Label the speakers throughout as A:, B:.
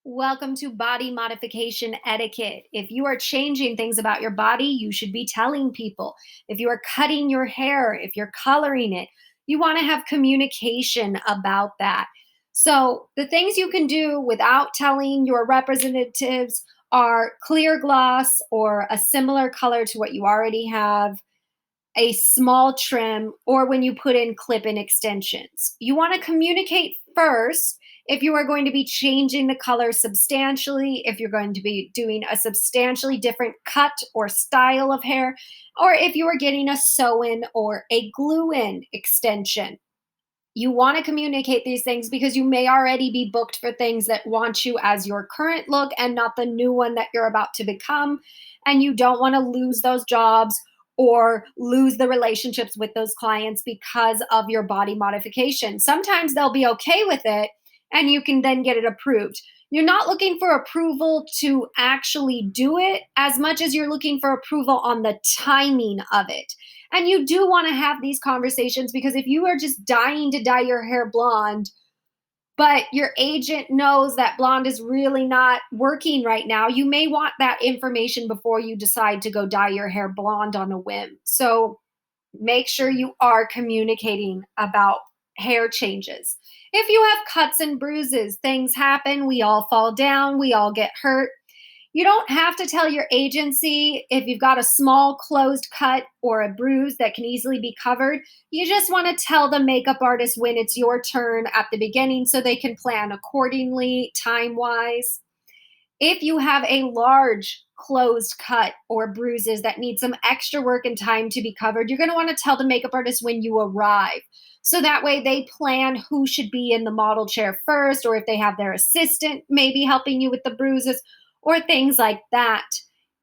A: Welcome to body modification etiquette. If you are changing things about your body, you should be telling people. If you are cutting your hair, if you're coloring it, you want to have communication about that. So, the things you can do without telling your representatives are clear gloss or a similar color to what you already have, a small trim, or when you put in clip in extensions. You want to communicate first if you are going to be changing the color substantially, if you're going to be doing a substantially different cut or style of hair, or if you are getting a sew in or a glue in extension. You want to communicate these things because you may already be booked for things that want you as your current look and not the new one that you're about to become. And you don't want to lose those jobs or lose the relationships with those clients because of your body modification. Sometimes they'll be okay with it and you can then get it approved. You're not looking for approval to actually do it as much as you're looking for approval on the timing of it. And you do want to have these conversations because if you are just dying to dye your hair blonde, but your agent knows that blonde is really not working right now, you may want that information before you decide to go dye your hair blonde on a whim. So make sure you are communicating about hair changes. If you have cuts and bruises, things happen, we all fall down, we all get hurt. You don't have to tell your agency if you've got a small closed cut or a bruise that can easily be covered. You just want to tell the makeup artist when it's your turn at the beginning so they can plan accordingly, time wise. If you have a large closed cut or bruises that need some extra work and time to be covered, you're going to want to tell the makeup artist when you arrive. So that way they plan who should be in the model chair first, or if they have their assistant maybe helping you with the bruises or things like that.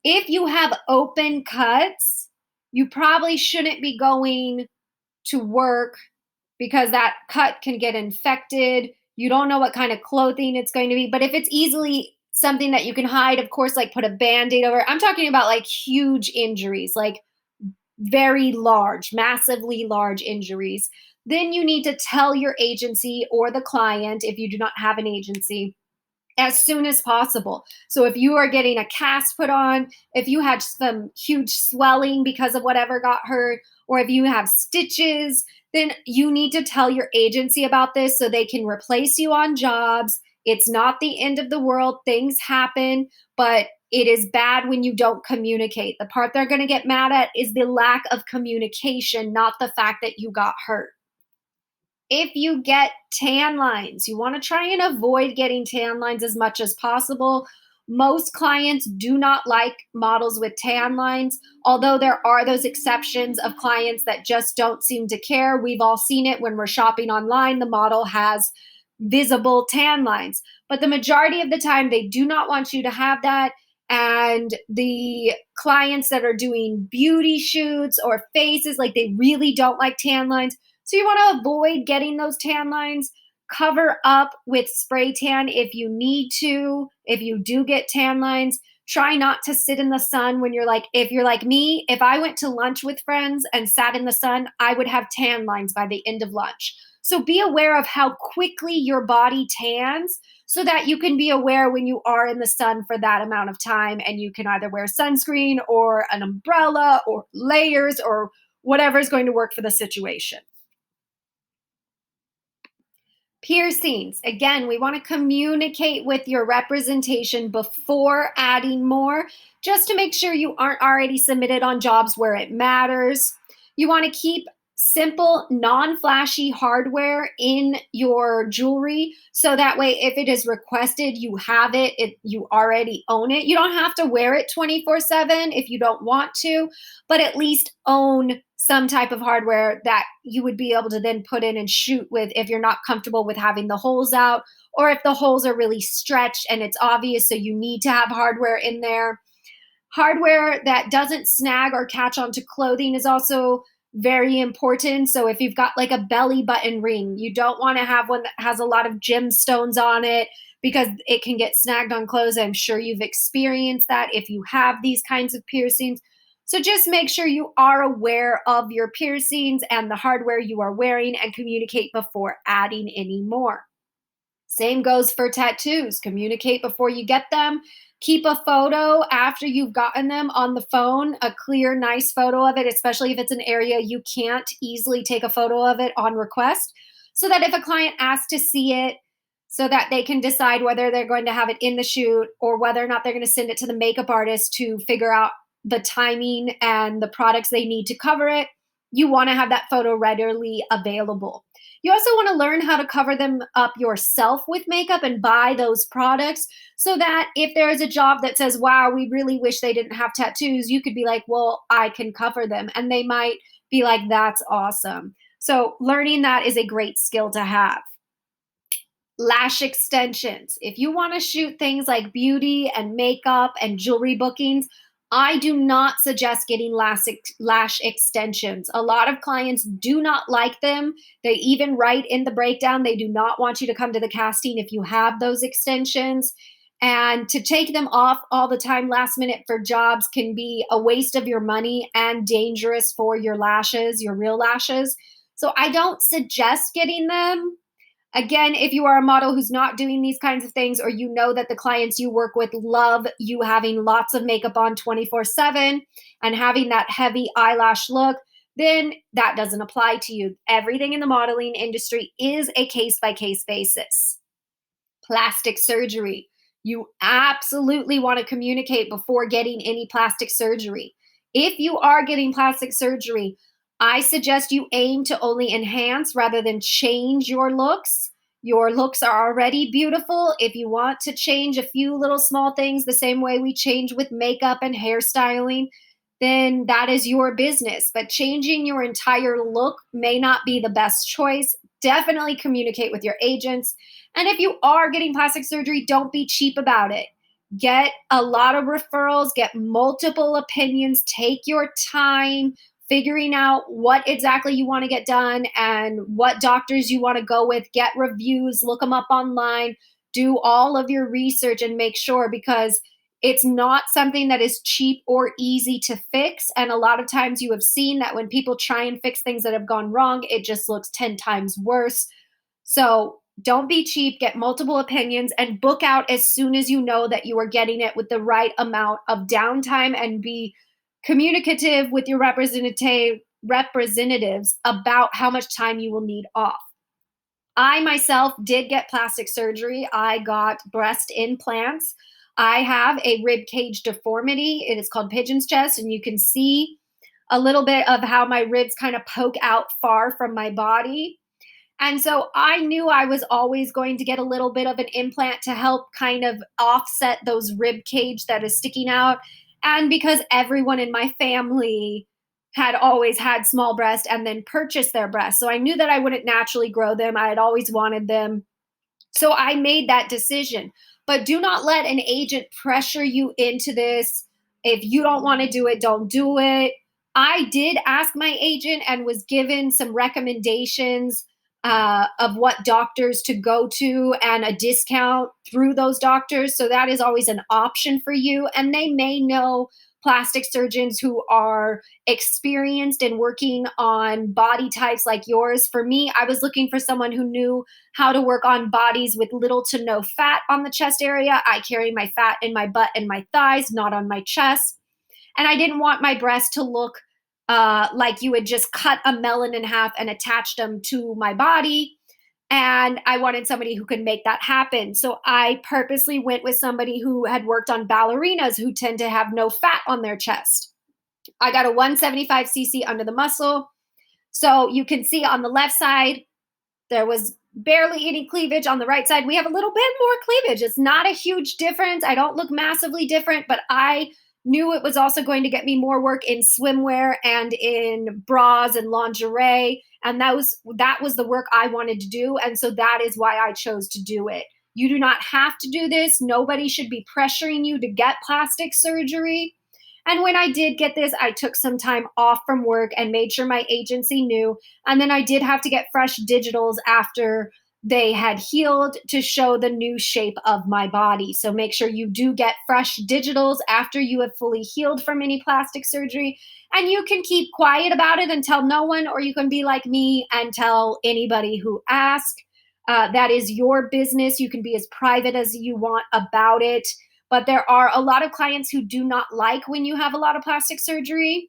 A: If you have open cuts, you probably shouldn't be going to work because that cut can get infected. You don't know what kind of clothing it's going to be. But if it's easily something that you can hide, of course, like put a band aid over it. I'm talking about like huge injuries, like very large, massively large injuries. Then you need to tell your agency or the client, if you do not have an agency, as soon as possible. So if you are getting a cast put on, if you had some huge swelling because of whatever got hurt, or if you have stitches, then you need to tell your agency about this so they can replace you on jobs. It's not the end of the world. Things happen, but it is bad when you don't communicate. The part they're going to get mad at is the lack of communication, not the fact that you got hurt. If you get tan lines, you want to try and avoid getting tan lines as much as possible. Most clients do not like models with tan lines, although there are those exceptions of clients that just don't seem to care. We've all seen it when we're shopping online. The model has visible tan lines, but the majority of the time, they do not want you to have that. And the clients that are doing beauty shoots or faces, like they really don't like tan lines. So you want to avoid getting those tan lines. Cover up with spray tan if you need to. If you do get tan lines, try not to sit in the sun when if you're like me, if I went to lunch with friends and sat in the sun, I would have tan lines by the end of lunch. So be aware of how quickly your body tans so that you can be aware when you are in the sun for that amount of time and you can either wear sunscreen or an umbrella or layers or whatever is going to work for the situation. Piercings. Again, we want to communicate with your representation before adding more, just to make sure you aren't already submitted on jobs where it matters. You want to keep simple, non-flashy hardware in your jewelry so that way if it is requested, you have it, you already own it. You don't have to wear it 24/7 if you don't want to, but at least own some type of hardware that you would be able to then put in and shoot with if you're not comfortable with having the holes out, or if the holes are really stretched and it's obvious, so you need to have hardware in there. Hardware that doesn't snag or catch onto clothing is also very important. So if you've got like a belly button ring, you don't want to have one that has a lot of gemstones on it because it can get snagged on clothes. I'm sure you've experienced that if you have these kinds of piercings. So just make sure you are aware of your piercings and the hardware you are wearing and communicate before adding any more. Same goes for tattoos. Communicate before you get them. Keep a photo after you've gotten them on the phone, a clear, nice photo of it, especially if it's an area you can't easily take a photo of it on request, so that if a client asks to see it, so that they can decide whether they're going to have it in the shoot or whether or not they're going to send it to the makeup artist to figure out the timing and the products they need to cover it. You want to have that photo readily available. You also want to learn how to cover them up yourself with makeup and buy those products, so that if there is a job that says, wow, we really wish they didn't have tattoos, you could be like, well, I can cover them. And they might be like, that's awesome. So learning that is a great skill to have. Lash extensions. If you want to shoot things like beauty and makeup and jewelry bookings, I do not suggest getting lash extensions. A lot of clients do not like them. They even write in the breakdown they do not want you to come to the casting if you have those extensions. And to take them off all the time last minute for jobs can be a waste of your money and dangerous for your lashes, your real lashes. So I don't suggest getting them. Again, if you are a model who's not doing these kinds of things, or you know that the clients you work with love you having lots of makeup on 24/7 and having that heavy eyelash look, then that doesn't apply to you. Everything in the modeling industry is a case by case basis. Plastic surgery. You absolutely want to communicate before getting any plastic surgery. If you are getting plastic surgery, I suggest you aim to only enhance rather than change your looks. Your looks are already beautiful. If you want to change a few little small things the same way we change with makeup and hairstyling, then that is your business. But changing your entire look may not be the best choice. Definitely communicate with your agents. And if you are getting plastic surgery, don't be cheap about it. Get a lot of referrals, get multiple opinions, take your time figuring out what exactly you want to get done and what doctors you want to go with. Get reviews, look them up online, do all of your research and make sure, because it's not something that is cheap or easy to fix. And a lot of times you have seen that when people try and fix things that have gone wrong, it just looks 10 times worse. So don't be cheap, get multiple opinions, and book out as soon as you know that you are getting it with the right amount of downtime, and be communicative with your representatives about how much time you will need off. I myself did get plastic surgery. I got breast implants. I have a rib cage deformity. It is called pigeon's chest, and you can see a little bit of how my ribs kind of poke out far from my body. And so I knew I was always going to get a little bit of an implant to help kind of offset those rib cage that is sticking out. And because everyone in my family had always had small breasts and then purchased their breasts. So I knew that I wouldn't naturally grow them. I had always wanted them. So I made that decision. But do not let an agent pressure you into this. If you don't want to do it, don't do it. I did ask my agent and was given some recommendations of what doctors to go to and a discount through those doctors. So that is always an option for you. And they may know plastic surgeons who are experienced in working on body types like yours. For me, I was looking for someone who knew how to work on bodies with little to no fat on the chest area. I carry my fat in my butt and my thighs, not on my chest. And I didn't want my breasts to look like you had just cut a melon in half and attached them to my body. And I wanted somebody who could make that happen. So I purposely went with somebody who had worked on ballerinas who tend to have no fat on their chest. I got a 175cc under the muscle. So you can see on the left side, there was barely any cleavage. On the right side, we have a little bit more cleavage. It's not a huge difference. I don't look massively different, but I knew it was also going to get me more work in swimwear and in bras and lingerie. And that was the work I wanted to do. And so that is why I chose to do it. You do not have to do this. Nobody should be pressuring you to get plastic surgery. And when I did get this, I took some time off from work and made sure my agency knew. And then I did have to get fresh digitals after they had healed to show the new shape of my body. So make sure you do get fresh digitals after you have fully healed from any plastic surgery. And you can keep quiet about it and tell no one, or you can be like me and tell anybody who asks. That is your business. You can be as private as you want about it. But there are a lot of clients who do not like when you have a lot of plastic surgery.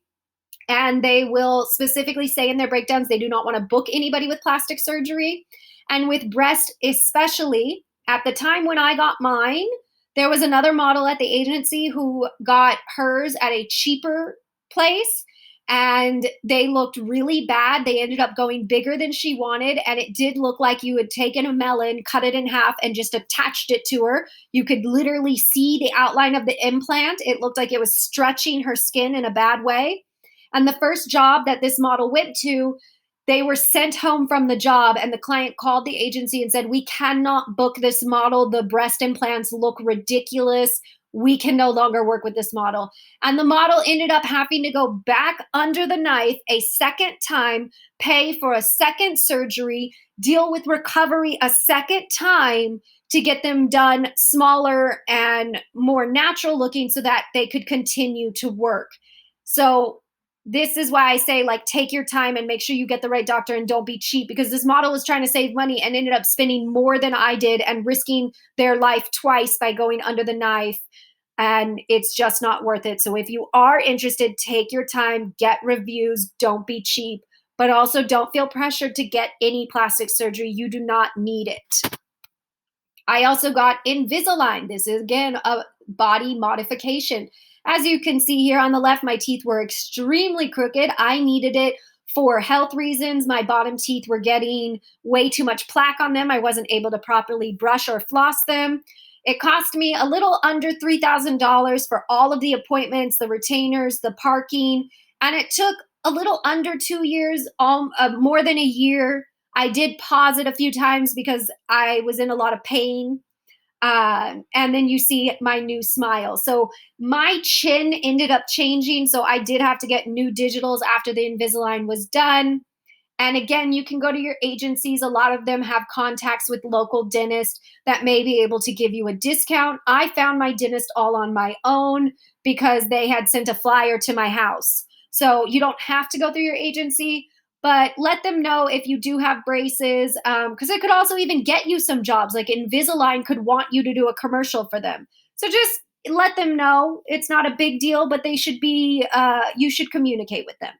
A: And they will specifically say in their breakdowns they do not want to book anybody with plastic surgery. And with breast, especially at the time when I got mine, there was another model at the agency who got hers at a cheaper place, and they looked really bad. They ended up going bigger than she wanted, and it did look like you had taken a melon, cut it in half, and just attached it to her. You could literally see the outline of the implant. It looked like it was stretching her skin in a bad way. And the first job that this model went to, they were sent home from the job, and the client called the agency and said, "We cannot book this model. The breast implants look ridiculous. We can no longer work with this model." And the model ended up having to go back under the knife a second time, pay for a second surgery, deal with recovery a second time to get them done smaller and more natural looking so that they could continue to work. So this is why I say, like, take your time and make sure you get the right doctor and don't be cheap, because this model was trying to save money and ended up spending more than I did and risking their life twice by going under the knife. And it's just not worth it. So if you are interested, take your time, get reviews, don't be cheap, but also don't feel pressured to get any plastic surgery. You do not need it. I also got Invisalign. This is, again, a body modification. As you can see here on the left, my teeth were extremely crooked. I needed it for health reasons. My bottom teeth were getting way too much plaque on them. I wasn't able to properly brush or floss them. It cost me a little under $3,000 for all of the appointments, the retainers, the parking, and it took a little under 2 years, more than a year. I did pause it a few times because I was in a lot of pain. And then you see my new smile. So my chin ended up changing. So I did have to get new digitals after the Invisalign was done. And again, you can go to your agencies. A lot of them have contacts with local dentists that may be able to give you a discount. I found my dentist all on my own because they had sent a flyer to my house. So you don't have to go through your agency, but let them know if you do have braces, because it could also even get you some jobs. Like Invisalign could want you to do a commercial for them. So just let them know. It's not a big deal, but they should be, you should communicate with them.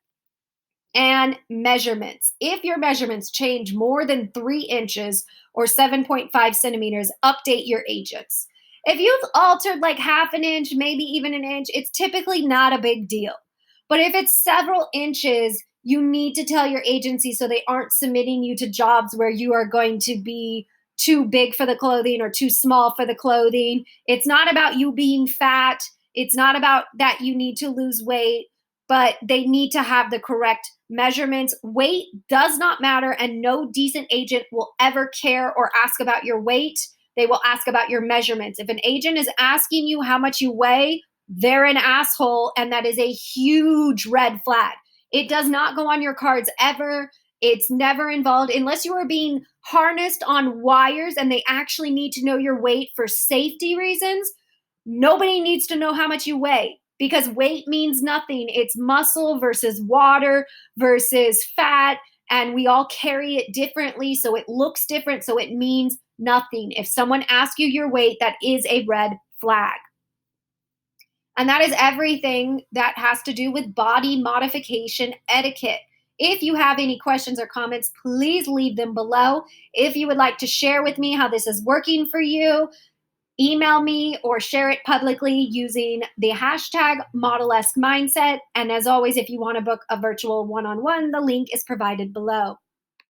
A: And measurements. If your measurements change more than 3 inches or 7.5 centimeters, update your agents. If you've altered like half an inch, maybe even an inch, it's typically not a big deal. But if it's several inches, you need to tell your agency so they aren't submitting you to jobs where you are going to be too big for the clothing or too small for the clothing. It's not about you being fat. It's not about that you need to lose weight, but they need to have the correct measurements. Weight does not matter, and no decent agent will ever care or ask about your weight. They will ask about your measurements. If an agent is asking you how much you weigh, they're an asshole, and that is a huge red flag. It does not go on your cards ever. It's never involved unless you are being harnessed on wires and they actually need to know your weight for safety reasons. Nobody needs to know how much you weigh, because weight means nothing. It's muscle versus water versus fat, and we all carry it differently, so it looks different, so it means nothing. If someone asks you your weight, that is a red flag. And that is everything that has to do with body modification etiquette. If you have any questions or comments, please leave them below. If you would like to share with me how this is working for you, email me or share it publicly using the hashtag Modelesque Mindset. And as always, if you want to book a virtual one-on-one, the link is provided below.